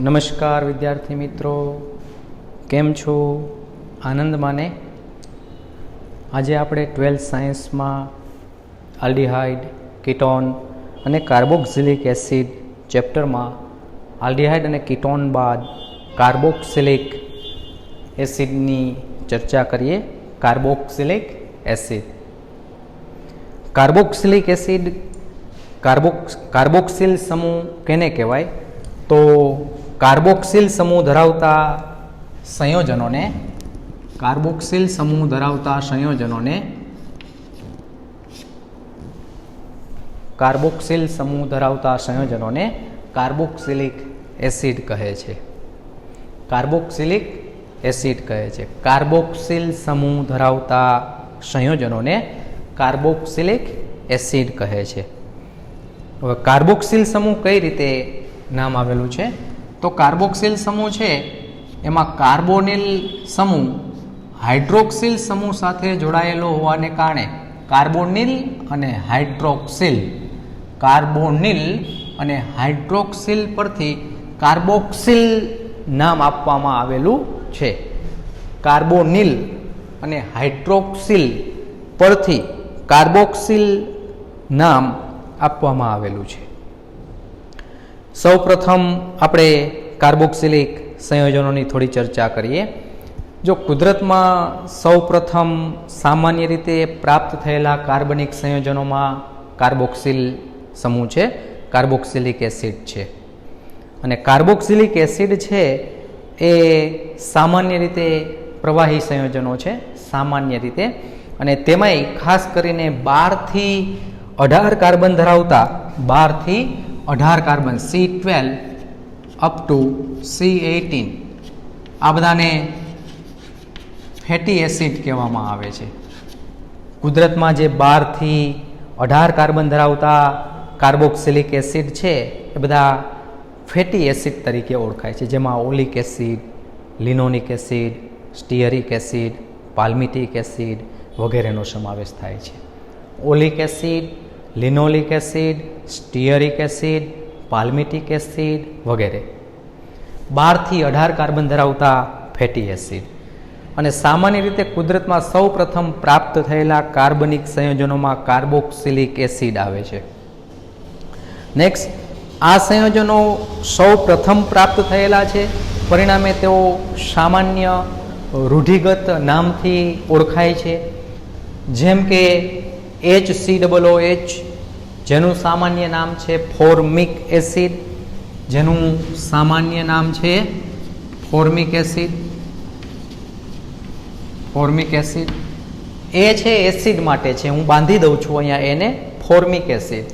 નમસ્કાર વિદ્યાર્થી મિત્રો, કેમ છો? આનંદમાં ને? આજે આપણે 12th સાયન્સમાં આલ્ડીહાઇડ, કીટોન અને કાર્બોક્સિલિક એસિડ ચેપ્ટરમાં આલ્ડીહાઇડ અને કીટોન બાદ કાર્બોક્સિલિક એસિડની ચર્ચા કરીએ. કાર્બોક્સિલિક એસિડ કાર્બોક્સિલ સમૂહ કેને કહેવાય? તો કાર્બોક્સિલ સમૂહ ધરાવતા સંયોજનોને કાર્બોક્સિલિક એસિડ કહે છે. કાર્બોક્સિલિક સમૂહ ધરાવતા સંયોજનોને કાર્બોક્સિલિક એસિડ કહે છે. હવે કાર્બોક્સિલ સમૂહ કઈ રીતે નામ આવેલું છે? તો કાર્બોક્સિલ સમૂહ છે એમાં કાર્બોનિલ સમૂહ હાઇડ્રોક્સિલ સમૂહ સાથે જોડાયેલો હોવાને કારણે કાર્બોનિલ અને હાઇડ્રોક્સિલ પરથી કાર્બોક્સિલ નામ આપવામાં આવેલું છે. કાર્બોનિલ અને હાઇડ્રોક્સિલ પરથી કાર્બોક્સિલ નામ આપવામાં આવેલું છે. સૌ પ્રથમ આપણે કાર્બોક્સિલિક સંયોજનોની થોડી ચર્ચા કરીએ. જો કુદરતમાં સૌ પ્રથમ સામાન્ય રીતે પ્રાપ્ત થયેલા કાર્બનિક સંયોજનોમાં કાર્બોક્સિલ સમૂહ છે, કાર્બોક્સિલિક એસિડ છે. અને કાર્બોક્સિલિક એસિડ છે એ સામાન્ય રીતે પ્રવાહી સંયોજનો છે, સામાન્ય રીતે. અને તેમાંય ખાસ કરીને 12 થી 18 કાર્બન ધરાવતા carbon C12 up to C18 આ બધાને ફેટી એસિડ કહેવામાં આવે છે. કુદરતમાં જે 12 થી 18 કાર્બન ધરાવતા કાર્બોક્સિલિક એસિડ છે એ બધા ફેટી એસિડ તરીકે ઓળખાય છે, જેમાં oleic acid, linoleic acid, stearic acid, palmitic acid વગેરેનો સમાવેશ થાય છે. Oleic acid, linoleic acid, stearic acid, palmitic acid વગેરે 12 થી 18 કાર્બન ધરાવતા ફેટી એસિડ. અને સામાન્ય રીતે કુદરતમાં સૌ પ્રથમ પ્રાપ્ત થયેલા કાર્બનિક સંયોજનોમાં કાર્બોક્સિલિક એસિડ આવે છે. નેક્સ્ટ, આ સંયોજનો સૌ પ્રથમ પ્રાપ્ત થયેલા છે, પરિણામે તેઓ સામાન્ય રૂઢિગત નામથી ઓળખાય છે, જેમ કે HCOOH, જેનું સામાન્ય નામ છે ફોર્મિક એસિડ, ફોર્મિક એસિડ એ છે એસિડ માટે છે, હું બાંધી દઉં છું અહીંયા એને ફોર્મિક એસિડ.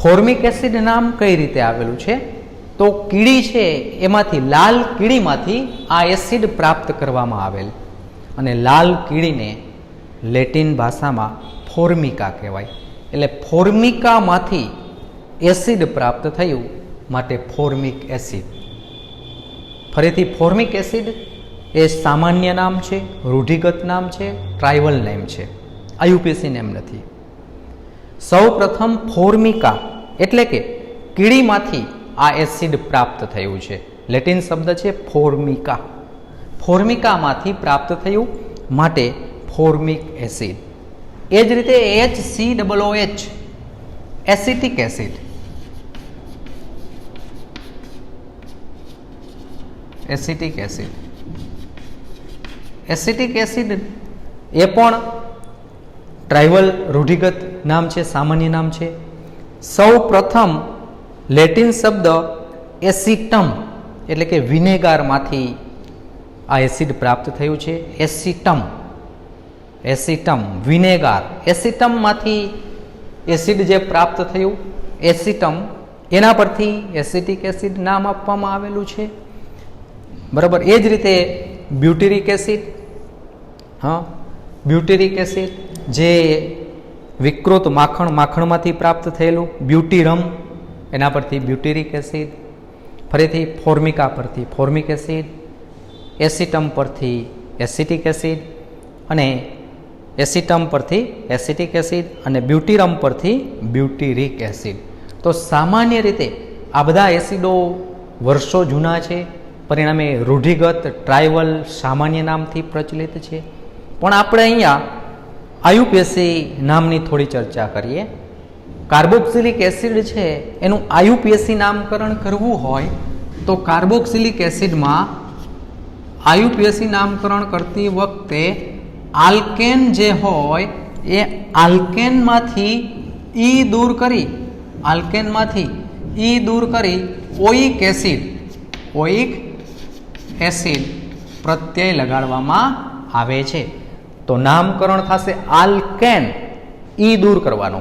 ફોર્મિક એસિડ નામ કઈ રીતે આવેલું છે? તો કીડી છે એમાંથી, લાલ કીડીમાંથી આ એસિડ પ્રાપ્ત કરવામાં આવેલ, અને લાલ કીડીને લેટિન ભાષામાં ફોર્મિકા કહેવાય. એટલે ફોર્મિકામાંથી એસિડ પ્રાપ્ત થયું માટે ફોર્મિક એસિડ. ફરીથી ફોર્મિક એસિડ એ સામાન્ય નામ છે, રૂઢિગત નામ છે, ટ્રાઇવલ નેમ છે, આયુપીસી નેમ નથી. સૌ પ્રથમ ફોર્મિકા એટલે કે કીડીમાંથી આ એસિડ પ્રાપ્ત થયું છે. લેટિન શબ્દ છે ફોર્મિકા. ફોર્મિકામાંથી પ્રાપ્ત થયું માટે ફોર્મિક એસિડ. એ જ રીતે HCOOH acetic acid. Acetic acid એ પણ ટ્રાઇવલ રૂઢિગત નામ છે, સામાન્ય નામ છે. સૌ પ્રથમ લેટિન શબ્દ એસિટમ એટલે કે વિનેગારમાંથી આ એસિડ પ્રાપ્ત થયું છે. એસિટમ વિનેગાર, એસિટમમાંથી એસિડ જે પ્રાપ્ત થયું એસિટમ, એના પરથી એસિટિક એસિડ નામ આપવામાં આવેલું છે. બરાબર. એ જ રીતે બ્યુટેરિક એસિડ જે વિકૃત માખણમાંથી પ્રાપ્ત થયેલું બ્યુટીરમ, એના પરથી બ્યુટેરિક એસિડ. ફરીથી ફોર્મિકા પરથી ફોર્મિક એસિડ, એસિટમ પરથી એસિટિક એસિડ, અને એસિટમ પરથી એસિટિક એસિડ, અને બ્યુટીરમ પરથી બ્યુટેરિક એસિડ. તો સામાન્ય રીતે આ બધા એસિડો વર્ષો જૂના છે, પરિણામે રૂઢિગત ટ્રાઇવલ સામાન્ય નામથી પ્રચલિત છે. પણ આપણે અહીંયા આયુપીએસી નામની થોડી ચર્ચા કરીએ. કાર્બોક્સિલિક એસિડ છે એનું આયુપીએસી નામકરણ કરવું હોય તો કાર્બોક્સિલિક એસિડમાં આયુપીએસી નામકરણ કરતી વખતે આલ્કેન જે હોય એ આલ્કેનમાંથી ઈ દૂર કરી ઓઇક એસિડ પ્રત્યય લગાડવામાં આવે છે. તો નામકરણ થશે આલ્કેન, ઈ દૂર કરવાનો.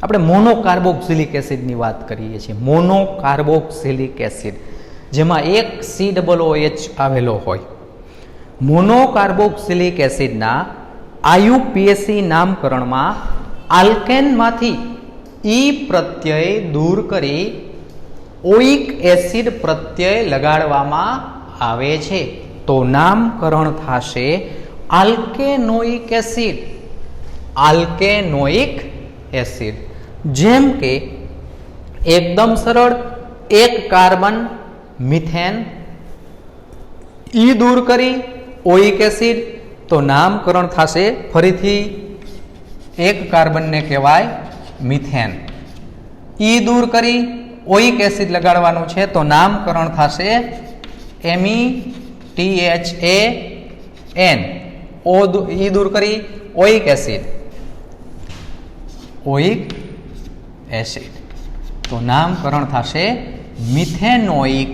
આપણે મોનોકાર્બોક્સિલિક એસિડની વાત કરીએ છીએ. મોનોકાર્બોક્સિલિક એસિડ જેમાં એક COOH આવેલો હોય. મોનોકાર્બોક્સિલિક એસિડના આયુપીએસી નામકરણમાં આલ્કેનમાંથી ઈ પ્રત્યય દૂર કરી ઓઇક એસિડ પ્રત્યય લગાડવામાં આવે છે. તો નામકરણ થશે આલ્કેનોઇક એસિડ. જેમ કે એકદમ સરળ, એક કાર્બન મિથેન, ઈ દૂર કરી ઓઇક એસિડ, તો નામકરણ થશે ફરીથી એક કાર્બનને કહેવાય મિથેન. ઈ દૂર કરી ઓઇક એસિડ લગાડવાનું છે તો નામકરણ થશે METHAN. ઈ દૂર કરી ઓઇક એસિડ, તો નામકરણ થશે મિથેનોઇક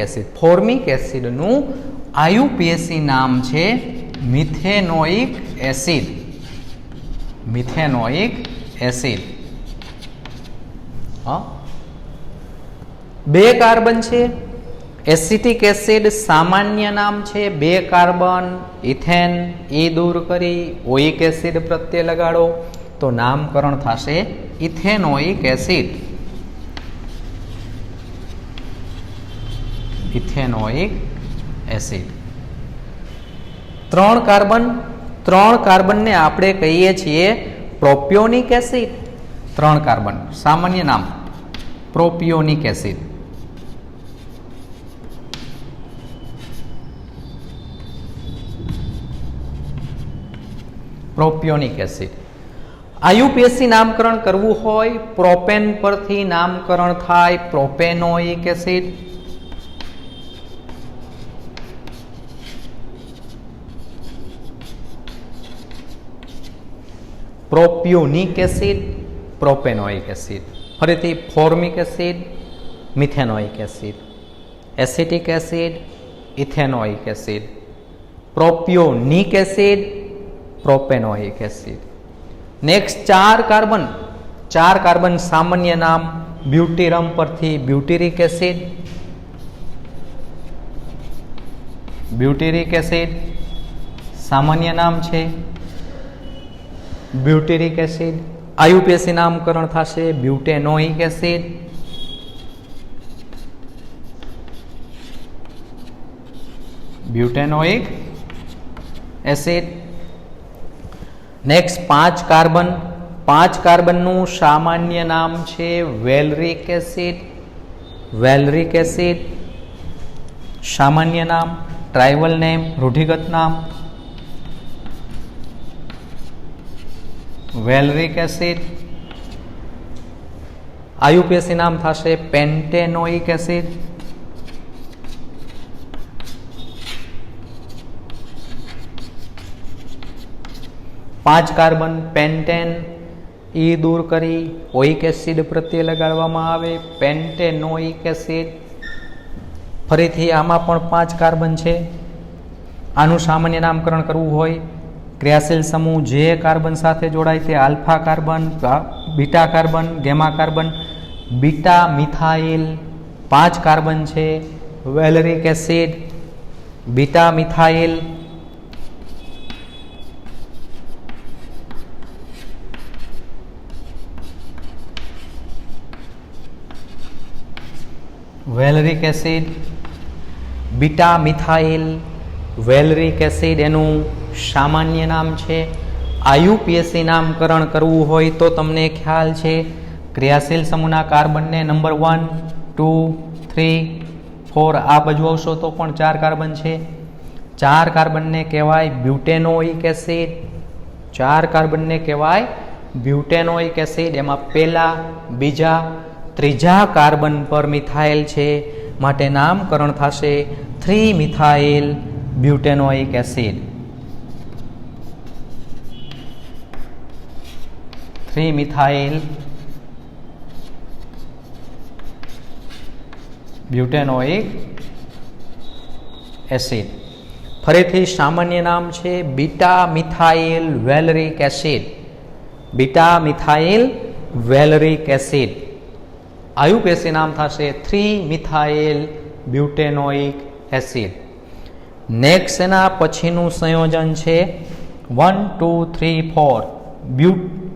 એસિડ. ફોર્મિક એસિડનું આયુપીએસી નામ છે મિથેનોઇક એસિડ. બે કાર્બન છે, એસિટિક એસિડ સામાન્ય નામ છે. બે કાર્બન, ઇથેન, ઈ દૂર કરી ઓઇક એસિડ પ્રત્યે લગાડો તો નામકરણ થશે ઇથેનોઇક એસિડ. ત્રણ કાર્બનને આપણે કહીએ છીએ પ્રોપિયોનિક એસિડ. 3 કાર્બન સામાન્ય નામ પ્રોપિયોનિક એસિડ. આયુપીએસી નામકરણ કરવું હોય પ્રોપેન પરથી નામકરણ થાય propanoic acid. Propionic acid, propanoic acid. ફરીથી formic acid, methanoic acid, acetic acid, ethanoic acid, propionic acid, propanoic acid. Next 4 carbon સામાન્ય નામ બ્યુટીરમ પરથી બ્યુટીરિક એસિડ સામાન્ય નામ છે બ્યુટીરિક એસિડ. આયુપીએસી નામકરણ થશે બ્યુટેનોઇક એસિડ. નેક્સ્ટ 5 કાર્બનનું સામાન્ય નામ છે વેલરિક એસિડ. સામાન્ય નામ, ટ્રાઇવલ નેમ, રૂઢિગત નામ વેલરિક એસિડ. આયુપીએસી નામ થશે પેન્ટેનોઇક એસિડ. પાંચ કાર્બન પેન્ટેન, ઈ દૂર કરી ઓઇક એસિડ પ્રત્યે લગાડવામાં આવે પેન્ટેનોઇક એસિડ. ફરીથી આમાં પણ 5 કાર્બન છે. આનું સામાન્ય નામકરણ કરવું હોય ક્રિયાશીલ સમૂહ જે કાર્બન સાથે જોડાય તે alpha carbon, beta carbon, gamma carbon. Beta methyl 5 carbon છે valeric acid. Beta methyl valeric acid. Beta methyl valeric acid એનું સામાન્ય નામ છે. આયુપીએસસી નામકરણ કરવું હોય તો તમને ખ્યાલ છે ક્રિયાશીલ સમૂહના કાર્બનને નંબર 1, 2, 3, 4 આ બાજુ આવશો તો પણ 4 કાર્બન છે. 4 કાર્બનને કહેવાય બ્યુટેનોઇક એસિડ. 4 કાર્બનને કહેવાય બ્યુટેનોઇક એસિડ. એમાં પહેલા, બીજા, ત્રીજા કાર્બન પર મિથાઇલ છે, માટે નામકરણ થશે 3-મિથાઇલ બ્યુટેનોઇક એસિડ. 3-મિથાઇલ બ્યુટેનોઇક એસિડ. ફરીથી સામાન્ય નામ છે beta methyl valeric acid. Beta methyl valeric acid. IUPAC નામ થશે 3-મિથાઇલ બ્યુટેનોઇક એસિડ. નેક્સ્ટ એના પછીનું સંયોજન છે 1, 2, 3, 4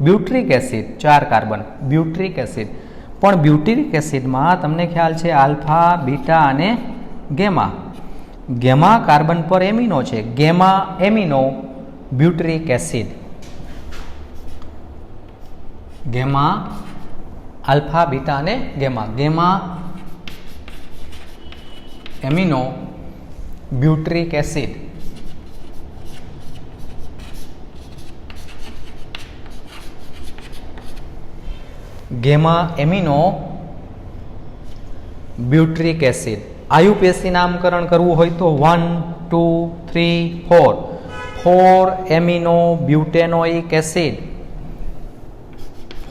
butyric acid. 4 carbon butyric acid. પણ બ્યુટ્રિક એસિડમાં તમને ખ્યાલ છે આલ્ફા, બીટા અને ગેમા. ગેમા કાર્બન પર એમિનો છે. Gamma amino butyric acid. Gamma, alpha, beta અને gamma. Gamma amino butyric acid. Gamma amino butyric acid. IUPAC નામકરણ કરવું હોય તો 1, 2, 3, 4 4 amino butanoic acid.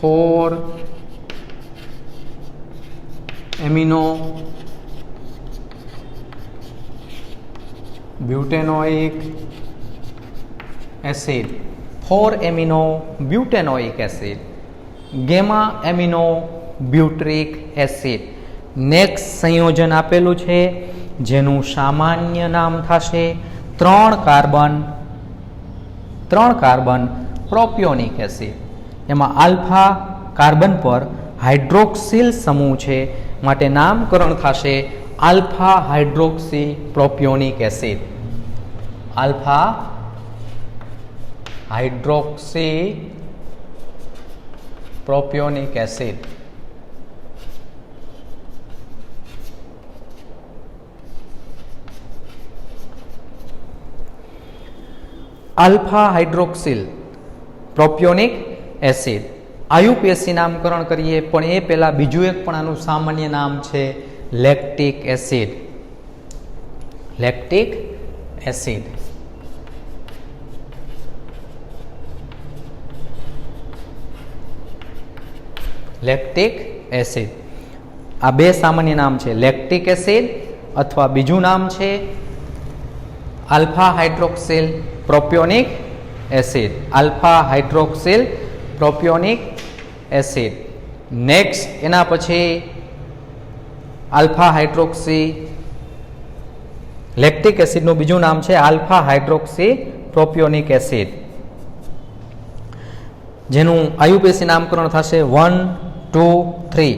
4 amino butanoic acid. 4 amino butanoic acid. Gamma amino butyric acid. Next સંયોજન આપેલું છે જેનું સામાન્ય નામ થશે 3 કાર્બન પ્રોપિયોનિક એસિડ. એમાં આલ્ફા કાર્બન પર હાઇડ્રોક્સિલ સમૂહ છે, માટે નામકરણ થશે alpha hydroxy propionic acid. Alpha hydroxy propionic acid. Alpha hydroxyl propionic acid. IUPAC નામકરણ કરીએ પણ એ પહેલા બીજું એક પણ આનું સામાન્ય નામ છે lactic acid. Lactic acid. Lactic acid. આ બે સામાન્ય નામ છે, લેક્ટિક એસિડ અથવા બીજું નામ છે alpha hydroxyl propionic acid. Alpha hydroxyl propionic acid. Next એના પછી આલ્ફા હાઇડ્રોક્સી લેક્ટિક એસિડનું બીજું નામ છે આલ્ફા હાઇડ્રોક્સી પ્રોપિયોનિક એસિડ, જેનું આયુપીએસી નામકરણ થશે 1, 2, 3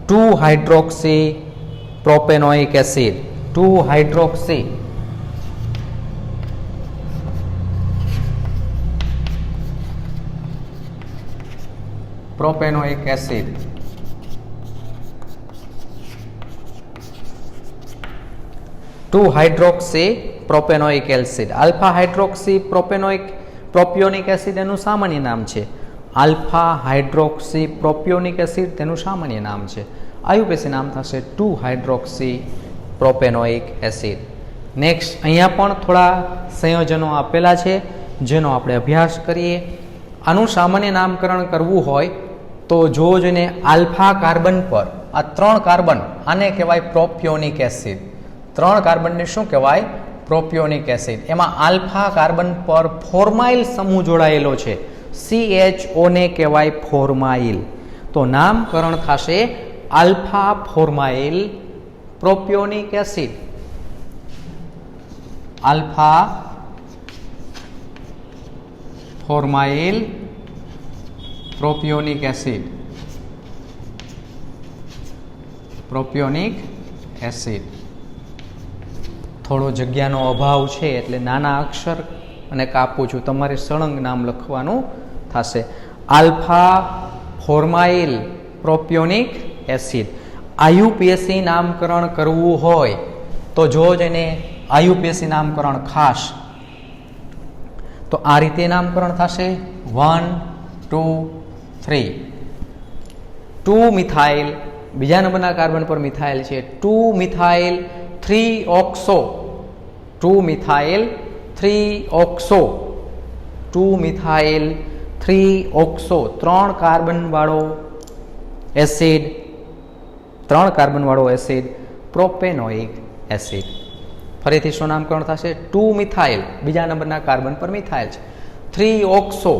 2 hydroxy propanoic acid. 2 hydroxy propanoic acid. Two hydroxy propanoic acid. Alpha hydroxy propionic acid એનું સામાન્ય નામ છે. આલ્ફા હાઇડ્રોક્સી પ્રોપિયોનિક એસિડ તેનું સામાન્ય નામ છે. આયુપીએસી નામ થશે 2 હાઇડ્રોક્સી પ્રોપેનોઇક એસિડ. નેક્સ્ટ અહીંયા પણ થોડા સંયોજનો આપેલા છે જેનો આપણે અભ્યાસ કરીએ. આનું સામાન્ય નામકરણ કરવું હોય તો જોઈને આલ્ફા કાર્બન પર આ 3 કાર્બન આને કહેવાય પ્રોપિયોનિક એસિડ. 3 કાર્બનને શું કહેવાય? પ્રોપિયોનિક એસિડ. એમાં આલ્ફા કાર્બન પર ફોર્માઇલ સમૂહ જોડાયેલો છે, CHO ને કહેવાય ફોર્માઇલ. તો નામકરણ થશે alpha formyl propionic acid. Alpha formyl propionic acid. Propionic acid. થોડો જગ્યાનો અભાવ છે એટલે નાના અક્ષર અને કાપું છું, તમારે સળંગ નામ લખવાનું થશે. Alpha formyl propionic acid. IUPAC નામકરણ કરવું હોય તો જો જ એને આયુપીએસી નામકરણ ખાસ તો આ રીતે નામકરણ થશે 1 2 3. 2 મિથાઇલ, બીજા નંબરના કાર્બન પર મિથાઇલ છે, 2 methyl 3 oxo, 2 methyl 3 oxo, 2 methyl 3 oxo, 3 carbon વાળો એસિડ, 3 કાર્બન વાળો એસિડ પ્રોપેનોઇક એસિડ. ફરીથી શું નામકરણ થશે? 2 મિથાઇલ, બીજા નંબરના કાર્બન પર મિથાઇલ છે, 3 ઓક્સો,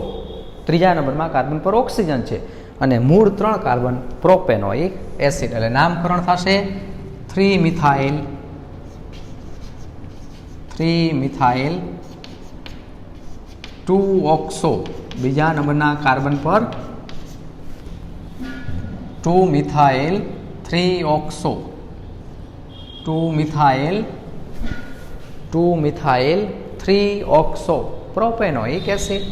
ત્રીજા નંબરમાં કાર્બન પર ઓક્સિજન છે, અને મૂળ 3 કાર્બન પ્રોપેનોઇક એસિડ. એટલે નામકરણ થશે 3 મિથાઇલ 2 ઓક્સો, બીજા નંબરના કાર્બન પર 2 methyl 3 oxo, 2 methyl 3 oxo propanoic acid.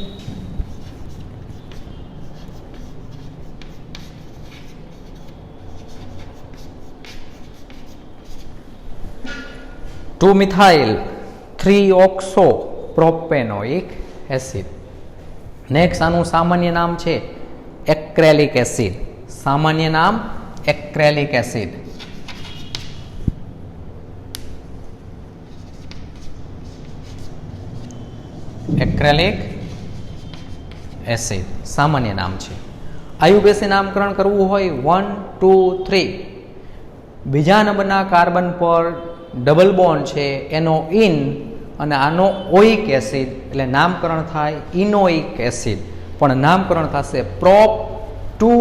Two methyl 3 oxo propanoic acid. Next આનું સામાન્ય નામ છે એક્રેલિક એસિડ. સામાન્ય નામ એક્રેલિક એસિડ. એક્રેલિક એસિડ સામાન્ય નામ છે. આયુપીએસી નામકરણ કરવું હોય 1 2 3, બીજા નંબરના કાર્બન પર ડબલ બોન્ડ છે એનો ઇન અને આનો ઓઇક એસિડ, એટલે નામકરણ થાય ઇનોઇક એસિડ, પણ નામકરણ થશે prop 2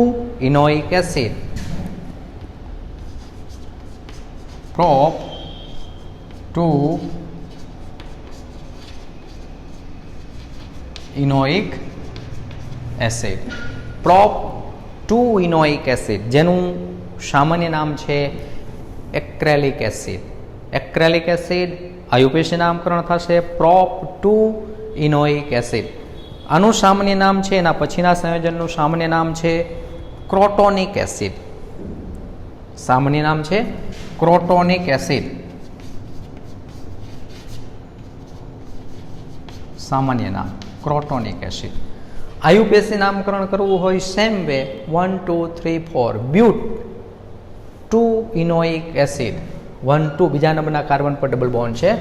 enoic acid. Prop 2 enoic acid. Prop 2 enoic acid જેનું સામાન્ય નામ છે acrylic acid. Acrylic acid IUPAC નામકરણ થશે પ્રોપ 2 ઇનોઇક એસિડ. આનું સામાન્ય નામ છે, એના પછીના સંયોજનનું સામાન્ય નામ છે ક્રોટોનિક એસિડ. સામાન્ય નામ છે ક્રોટોનિક એસિડ. સામાન્ય નામ ક્રોટોનિક એસિડ. આયુપીએસી નામકરણ કરવું હોય સેમ વે 1 2 3 4, બ્યુટ 2 ઇનોઇક એસિડ. 1 2 બીજા નંબરના કાર્બન પર ડબલ બોન્ડ છે,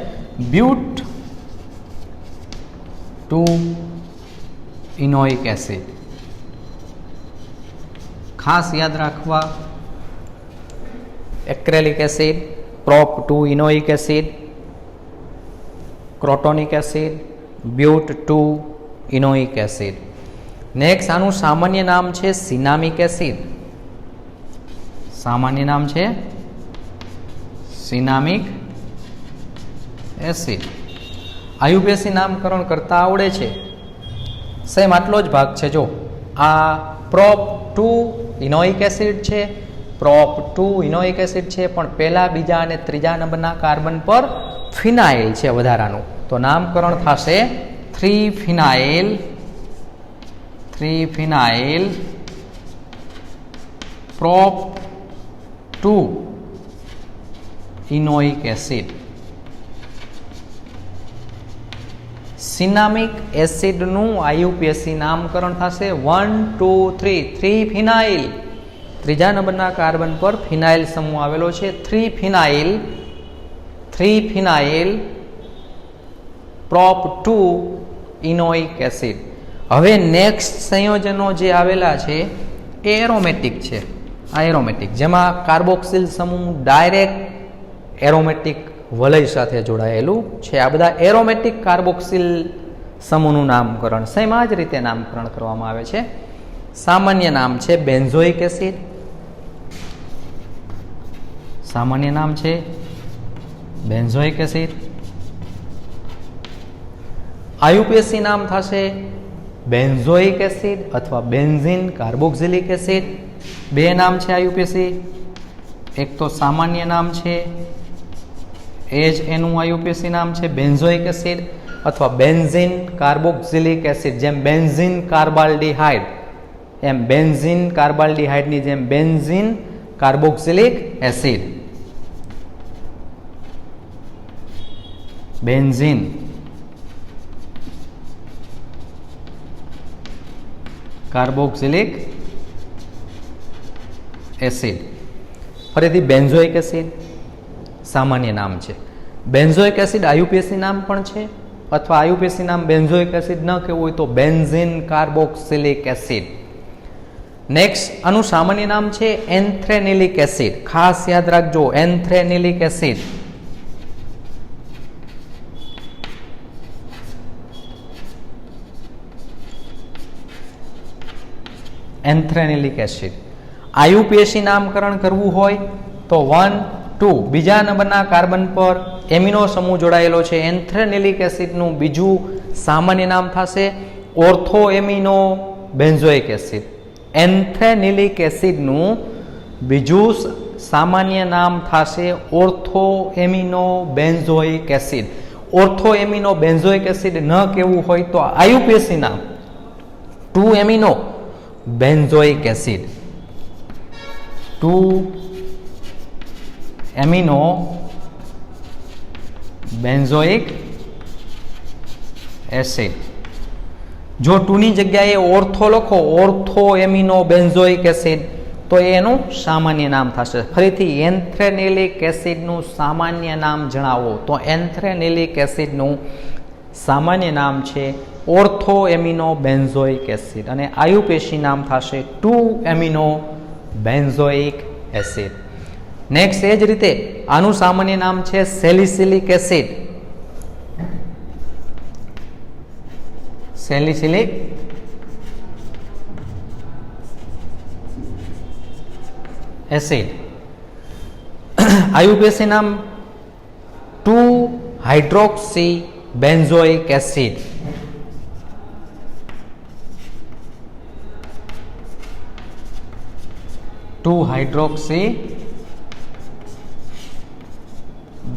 બ્યુટ 2 ઇનોઇક એસિડ. ખાસ યાદ રાખવા acrylic acid, prop 2 enoic acid, crotonic acid, but 2 enoic acid. Next આનું સામાન્ય નામ છે સિનામિક એસિડ. સામાન્ય નામ છે સિનામિક એસિડ. આયુપીએસી નામકરણ કરતા આવડે છે, સેમ આટલો જ ભાગ છે. જો આ પ્રોપ 2 ઇનોઇક એસિડ છે, પ્રોપ 2 ઇનોઇક એસિડ છે, પણ પહેલા બીજા અને ત્રીજા નંબરના કાર્બન પર ફિનાઇલ છે વધારાનું, તો નામકરણ થશે 3 ફિનાઇલ પ્રોપ 2 ઇનોઇક એસિડ. સિનામિક એસિડનું આયુપીએસી નામકરણ થશે 1 2 3, 3 ફિનાઇલ, ત્રીજા નંબરના કાર્બન પર ફિનાઇલ સમૂહ આવેલો છે, 3 ફિનાઇલ પ્રોપ 2 ઇનોઇક એસિડ. હવે નેક્સ્ટ સંયોજનો જે આવેલા છે એ એરોમેટિક છે. આ એરોમેટિક જેમાં કાર્બોક્સિલ સમૂહ ડાયરેક્ટ એરોમેટિક વલય સાથે જોડાયેલું છે. આ બધા એરોમેટિક કાર્બોક્સિલ સમૂહનું નામકરણ સેમ આ જ રીતે નામકરણ કરવામાં આવે છે. સામાન્ય નામ છે બેન્ઝોઇક એસિડ. સામાન્ય નામ છે બેન્ઝોઇક એસિડ. આયુપીએસી નામ થશે બેન્ઝોઇક એસિડ અથવા બેન્ઝીન કાર્બોક્સિલિક એસિડ. બે નામ છે આયુપીએસી. એક તો સામાન્ય નામ છે, એ જ એનું આયુપીએસી નામ છે બેન્ઝોઇક એસિડ અથવા બેન્ઝીન કાર્બોક્સિલિક એસિડ. જેમ બેન્ઝીન કાર્બાલ્ડિહાઇડ એમ બેન્ઝીન કાર્બાલ્ડિહાઇડની જેમ benzene carboxylic acid, benzene carboxylic acid. ફરીથી બેન્ઝોઇક એસિડ સામાન્ય નામ છે. બેન્ઝોઇક એસિડ આયુપીએસી નામ પણ છે, અથવા આયુપીએસી નામ બેન્ઝોઇક એસિડ ન કહેવું હોય તો બેન્ઝીન કાર્બોક્સિલિક એસિડ. નેક્સ્ટ આનું સામાન્ય નામ છે એન્થ્રેનિલિક એસિડ. ખાસ યાદ રાખજો, એન્થ્રેનિલિક એસિડ. એન્થ્રેનિલિક એસિડ. આયુપીએસી નામકરણ કરવું હોય તો 1, 2 બીજા નંબરના કાર્બન પર એમિનો સમૂહ જોડાયેલો છે. એન્થ્રેનિલિક એસિડનું બીજું સામાન્ય નામ થશે ઓર્થો એમિનો બેન્ઝોઇક એસિડ. એન્થ્રેનિલિક એસિડનું બીજું સામાન્ય નામ થશે ortho amino benzoic acid. Ortho amino benzoic acid ન કહેવું હોય તો આયુપીએસી નામ 2 amino benzoic acid. 2 amino benzoic acid. જો 2 ની જગ્યાએ ઓર્થો લખો, ઓર્થો એમિનો બેન્ઝોઇક એસિડ, તો એનું સામાન્ય નામ થશે. ફરીથી એન્થ્રેનિલિક એસિડનું સામાન્ય નામ જણાવો તો એન્થ્રેનિલિક એસિડનું સામાન્ય નામ છે ઓર્થો એમિનો બેન્ઝોઇક એસિડ અને આયુપીએસી નામ થશે 2 એમિનો બેન્ઝોઇક એસિડ. નેક્સ્ટ એ જ રીતે આનું સામાન્ય નામ છે સેલિસિલિક એસિડ. Salicylic acid. આયુપીએસી નામ 2 hydroxy benzoic acid. Hydroxy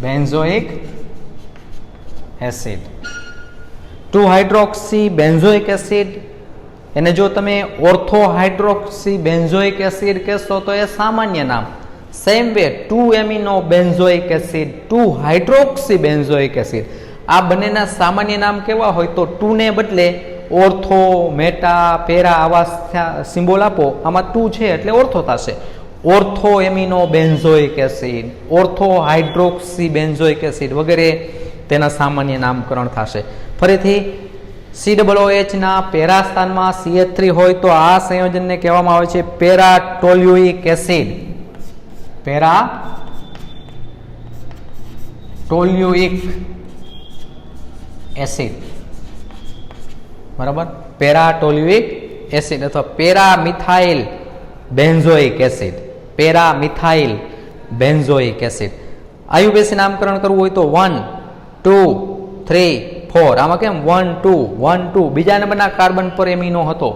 benzoic acid. 2 hydroxy benzoic acid એને જો તમે ઓર્થો હાઇડ્રોક્સી બેન્ઝોઇક એસિડ કહેશો તો એ સામાન્ય નામ. Same way 2 amino benzoic acid, 2 hydroxy benzoic acid, આ બંનેના સામાન્ય નામ કેવા હોય તો 2 ને બદલે ઓર્થો, મેટા, પેરા આવા સિમ્બોલ આપો. આમાં 2 છે એટલે ઓર્થો થશે. Ortho amino benzoic acid, ortho hydroxy benzoic acid વગેરે તેના સામાન્ય નામકરણ થશે. ફરીથી COOH ના પેરા સ્થાનમાં CH3 હોય તો આ સંયોજનને કહેવામાં આવે છે પેરાટોલ્યુઇક એસિડ. પેરાટોલ્યુઇક એસિડ, બરાબર, પેરાટોલ્યુઇક એસિડ અથવા para methyl benzoic acid. Para methyl benzoic acid. IUPAC નામકરણ કરવું હોય તો 1, 2, 3, 4. આમાં કેમ 1, 2, 1, 2 બીજા નંબરના કાર્બન પર એમિનો હતો,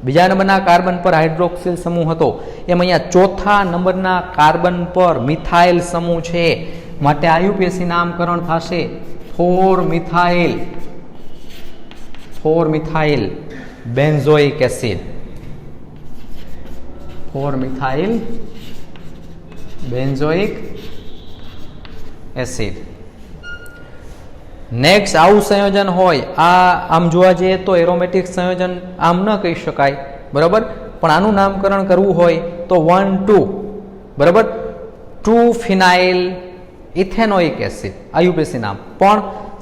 બીજા નંબરના કાર્બન પર હાઇડ્રોક્સિલ સમૂહ હતો, એમ અહીંયા ચોથા નંબરના કાર્બન પર મિથાઇલ સમૂહ છે, માટે આયુપીએસી નામકરણ થશે 4 methyl benzoic acid. 4 methyl benzoic acid. Next આવું સંયોજન હોય, આ આમ જોવા જઈએ તો એરોમેટિક સંયોજન આમ ન કહી શકાય, બરાબર, પણ આનું નામકરણ કરવું હોય તો 1, 2, બરાબર, 2 ફિનાઇલ ઇથેનોઇક એસિડ આયુપીએસી નામ. પણ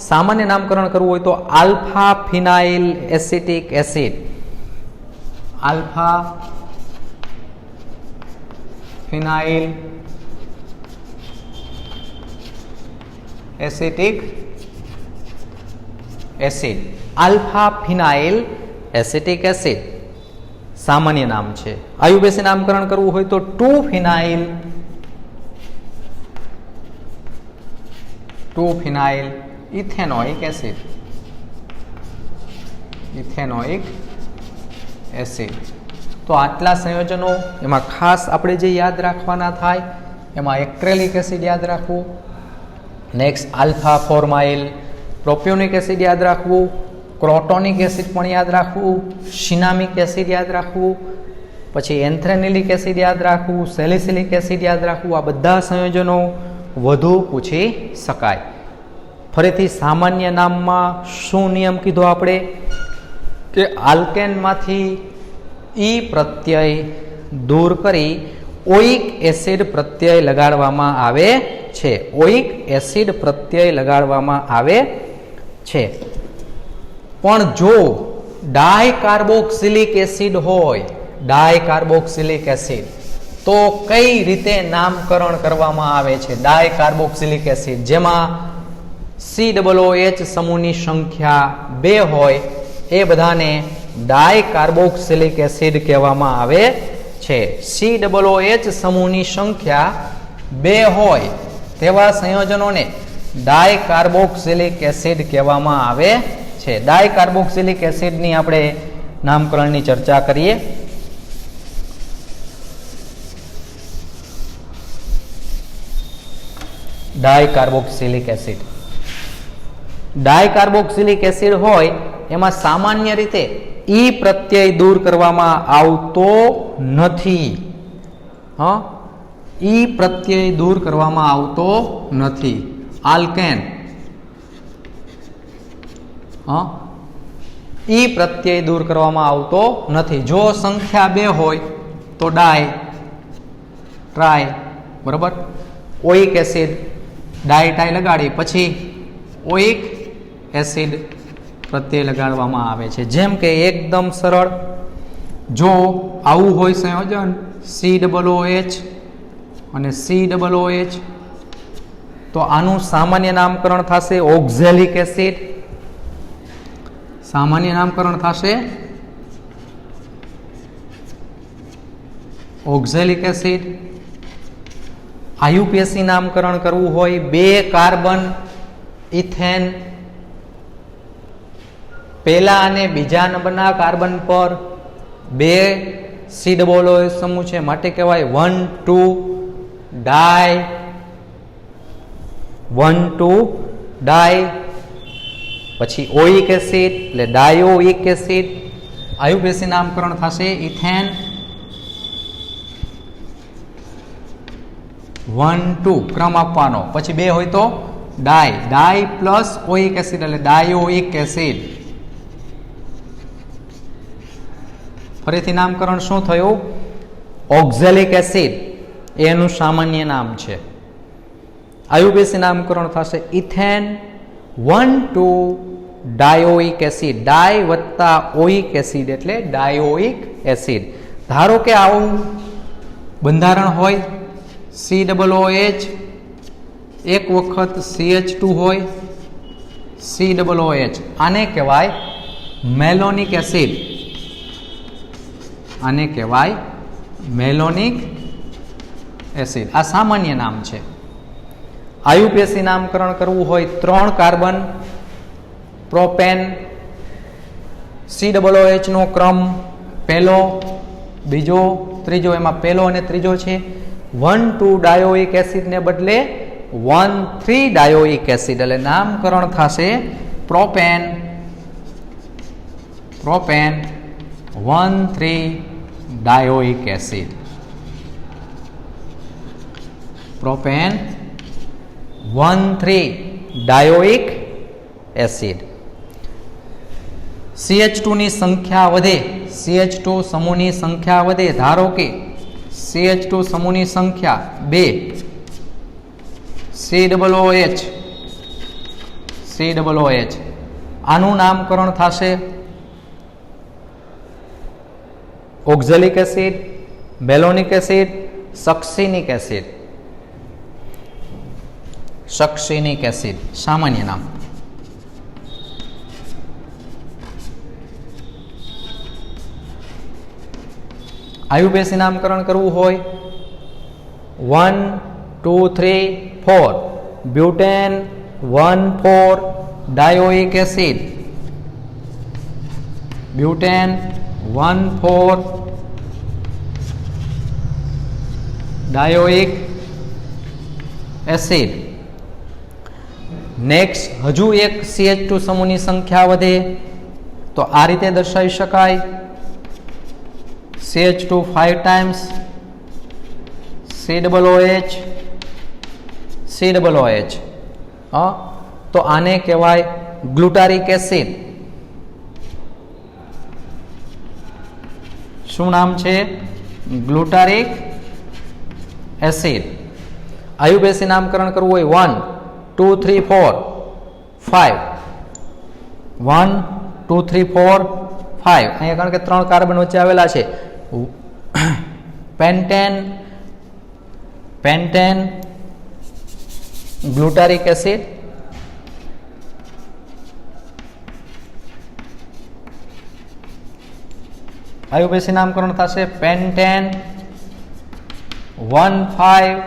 સામાન્ય નામકરણ કરવું હોય તો આલ્ફા ફિનાઇલ એસિટિક એસિડ. આલ્ફા ફિનાઇલ એસિટિક એસિડ. આલ્ફા ફિનાઇલ એસિટિક એસિડ સામાન્ય નામ છે. આયુપીએસી નામકરણ કરવું હોય તો 2 ફિનાઇલ ઇથેનોઇક એસિડ. Ethanoic acid. તો આટલા સંયોજનો, એમાં ખાસ આપણે જે યાદ રાખવાના થાય એમાં એક્રેલિક એસિડ યાદ રાખવું, next alpha formyl propionic acid યાદ રાખવું, ક્રોટોનિક એસિડ પણ યાદ રાખવું, સિનામિક એસિડ યાદ રાખવું, પછી એન્થ્રેનિલિક એસિડ યાદ રાખવું, સેલિસિલિક એસિડ યાદ રાખવું. આ બધા સંયોજનો વધુ પૂછી શકાય. ફરીથી સામાન્ય નામમાં શું નિયમ કીધો આપણે કે આલ્કેનમાંથી ઈ પ્રત્યય દૂર કરી ઓઇક એસિડ પ્રત્યય લગાડવામાં આવે છે. ઓઇક એસિડ પ્રત્યય લગાડવામાં આવે છે. પણ જો ડાયકાર્બોક્સિલિક એસિડ હોય, ડાયકાર્બોક્સિલિક એસિડ, તો કઈ રીતે નામકરણ કરવામાં આવે છે? ડાયકાર્બોક્સિલિક એસિડ જેમાં COOH સમૂહની સંખ્યા 2 હોય એ બધાને ડાયકાર્બોક્સિલિક એસિડ કહેવામાં આવે છે. COOH સમૂહની સંખ્યા 2 હોય તેવા સંયોજનોને ડાયકાર્બોક્સિલિક એસિડ કહેવામાં આવે છે. ડાયકાર્બોક્સિલિક એસિડની આપણે નામકરણની ચર્ચા કરીએ. ડાયકાર્બોક્સિલિક એસિડ, ડાયકાર્બોક્સિલિક એસિડ હોય એમાં સામાન્ય રીતે ઈ પ્રત્યય દૂર કરવામાં આવતો નથી. ઈ પ્રત્યય દૂર કરવામાં આવતો નથી. આલ્કેન ઈ પ્રત્યય દૂર કરવામાં આવતો નથી. જો સંખ્યા 2 હોય તો ડાય, ટ્રાય, બરાબર. ઓઇક એસિડ ડાય ટાય લગાડી પછી ઓઇક એસિડ પ્રત્યય લગાડવામાં આવે છે. જેમ કે એકદમ સરળ, જો આવું હોય સંયોજન COOH અને COOH, તો આનું સામાન્ય નામકરણ થશે ઓક્ઝેલિક એસિડ. સામાન્ય નામકરણ થશે ઓક્ઝેલિક એસિડ. આયુપીએસી નામકરણ કરવું હોય 2 કાર્બન ઇથેન, પહેલા અને બીજા નંબરના કાર્બન પર 2 COOH સમૂહ છે માટે કહેવાય 1,2 ડાય, 1,2 ડાય. પછી ઓઇક એસિડ એટલે ડાયોઇક એસિડ. આયુપીએસી નામકરણ થશે ઇથેન 1,2 ક્રમ આપવાનો, પછી 2 હોય તો ડાય, ડાય પ્લસ ઓઇક એસિડ એટલે ડાયોઇક એસિડ. ફરીથી નામકરણ શું થયું? ઓક્ઝેલિક એસિડ, એનું સામાન્ય નામ છે. આયુપીએસી નામકરણ થશે ઇથેન 1,2 ડાયોઇક એસિડ. ડાય વત્તા ઓઇક એસિડ એટલે ડાયોઇક એસિડ. ધારો કે આવું બંધારણ હોય COOH, એક વખત CH2 હોય COOH, આને કહેવાય મેલોનિક એસિડ. આને કહેવાય મેલોનિક એસિડ. આ સામાન્ય નામ છે. આયુપીએસી નામકરણ કરવું હોય 3 કાર્બન પ્રોપેન, COOH નો ક્રમ પહેલો, બીજો, ત્રીજો, એમાં પહેલો અને ત્રીજો છે. 1,2 ડાયોઇક એસિડ ને બદલે 1,3 ડાયોઇક એસિડ એટલે નામકરણ થશે propane, propane 1,3 dioic acid. Propane 1,3 dioic acid. CH2 ની સંખ્યા વધે, CH2 સમૂહની સંખ્યા વધે. ધારો કે CH2 સમૂહની સંખ્યા 2, COOH, આનું નામકરણ થશે oxalic acid, malonic acid, succinic acid. Succinic acid સામાન્ય નામ. આયુપીએસી નામકરણ કરવું હોય 1, 2, 3, 4 butane 1,4 dioic acid. Butane 1,4 dioic acid. Next હજુ એક CH2 સમૂહની સંખ્યા વધે તો આ રીતે દર્શાવી શકાય. CH2 5 times COOH COOH. તો આને કહેવાય ગ્લુટારિક એસિડ. શું નામ છે? ગ્લુટારિક એસિડ. આયુબેસી નામકરણ કરવું હોય 1 2 3 4 5 1 2 3 4 5 અહીંયા કારણ કે 3 કાર્બન વચ્ચે આવેલા છે. Pentane ગ્લુટારિક acid. આયુબેસી નામકરણ થશે pentane 1,5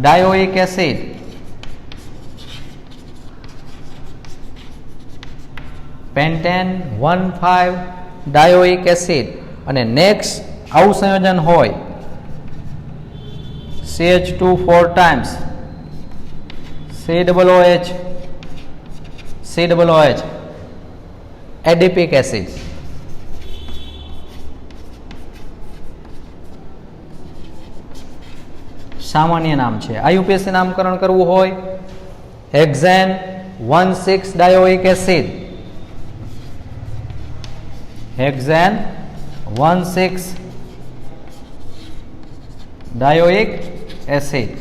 dioic acid. Pentane 1,5 dioic acid. અને નેક્સ્ટ આવું સંયોજન હોય CH2 4 times COOH એડિપિક એસિડ. સામાન્ય નામ છે. આયુપીએસી નામકરણ કરવું હોય hexane 1,6 dioic acid. Hexane 1,6 dioic acid.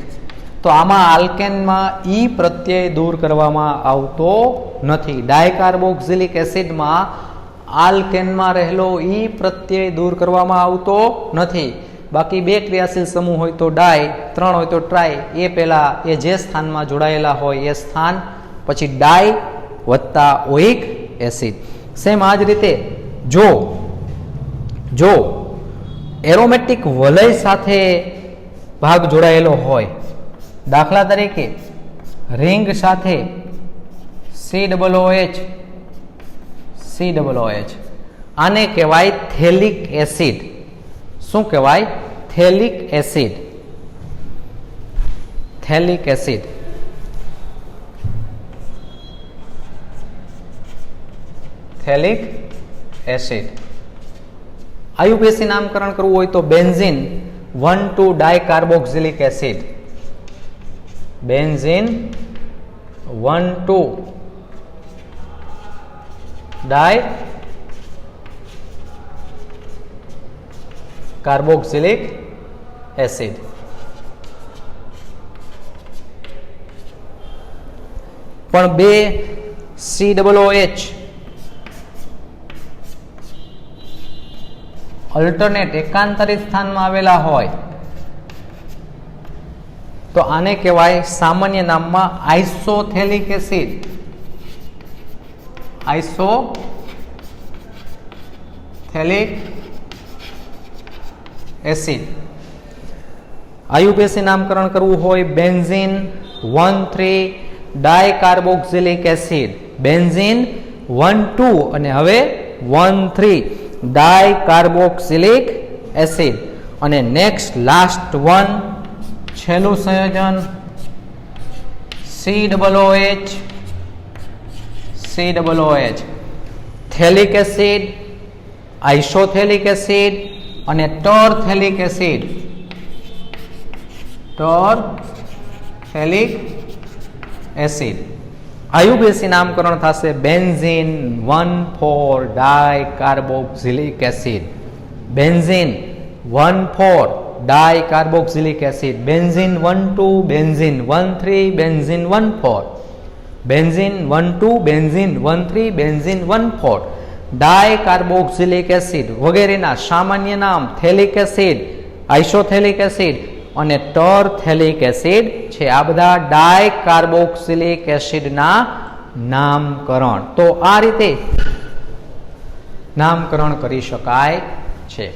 તો આમાં આલ્કેનમાં ઈ પ્રત્યય દૂર કરવામાં આવતો નથી. ડાયકાર્બોક્સિલિક એસિડમાં આલ્કેનમાં રહેલો ઈ પ્રત્યય દૂર કરવામાં આવતો નથી. બાકી 2 ક્રિયાશીલ સમૂહ હોય તો ડાય, 3 હોય તો ટ્રાય, એ પહેલા એ જે સ્થાનમાં જોડાયેલા હોય એ સ્થાન, પછી ડાય વત્તા ઓઇક એસિડ. સેમ આ જ રીતે જો એરોમેટિક વલય સાથે ભાગ જોડાયેલો હોય, દાખલા તરીકે રિંગ સાથે COOH, આને કહેવાય થેલિક એસિડ. શું કહેવાય? Phthalic acid. Phthalic acid. Phthalic acid. IUPAC નામકરણ કરવું હોય તો benzene 1,2 dicarboxylic acid. Benzene 1,2 dicarboxylic acid. પણ 2 COOH અલ્ટરનેટ એકાંતરિત સ્થાનમાં આવેલા હોય તો આને કહેવાય સામાન્ય નામમાં આઇસોથેલિક એસિડ. Isophthalic acid. આયુપીએસી નામકરણ કરવું હોય બેન્ઝીન 1,3 ડાયકાર્બોક્સિલિક એસિડ. બેન્ઝીન 1,2 અને હવે 1,3 ડાયકાર્બોક્સિલિક એસિડ. અને નેક્સ્ટ લાસ્ટ વન, છેલ્લું સંયોજન COOH. Phthalic acid, isophthalic acid અને terephthalic acid. Terephthalic acid. IUPAC નામકરણ થશે benzene 1,4 dicarboxylic acid. Benzene 1,4 dicarboxylic acid. Benzene 1,2 benzene 1,3 benzene 1,4 benzene 1,2 benzene 1,3 benzene 1,4 dicarboxylic acid વગેરેના સામાન્ય નામ થેલિક એસિડ, આઇસોથેલિક એસિડ અને ટરથેલિક એસિડ છે. આ બધા ડાયકાર્બોક્સિલિક એસિડના નામકરણ. તો આ રીતે નામકરણ કરી શકાય છે.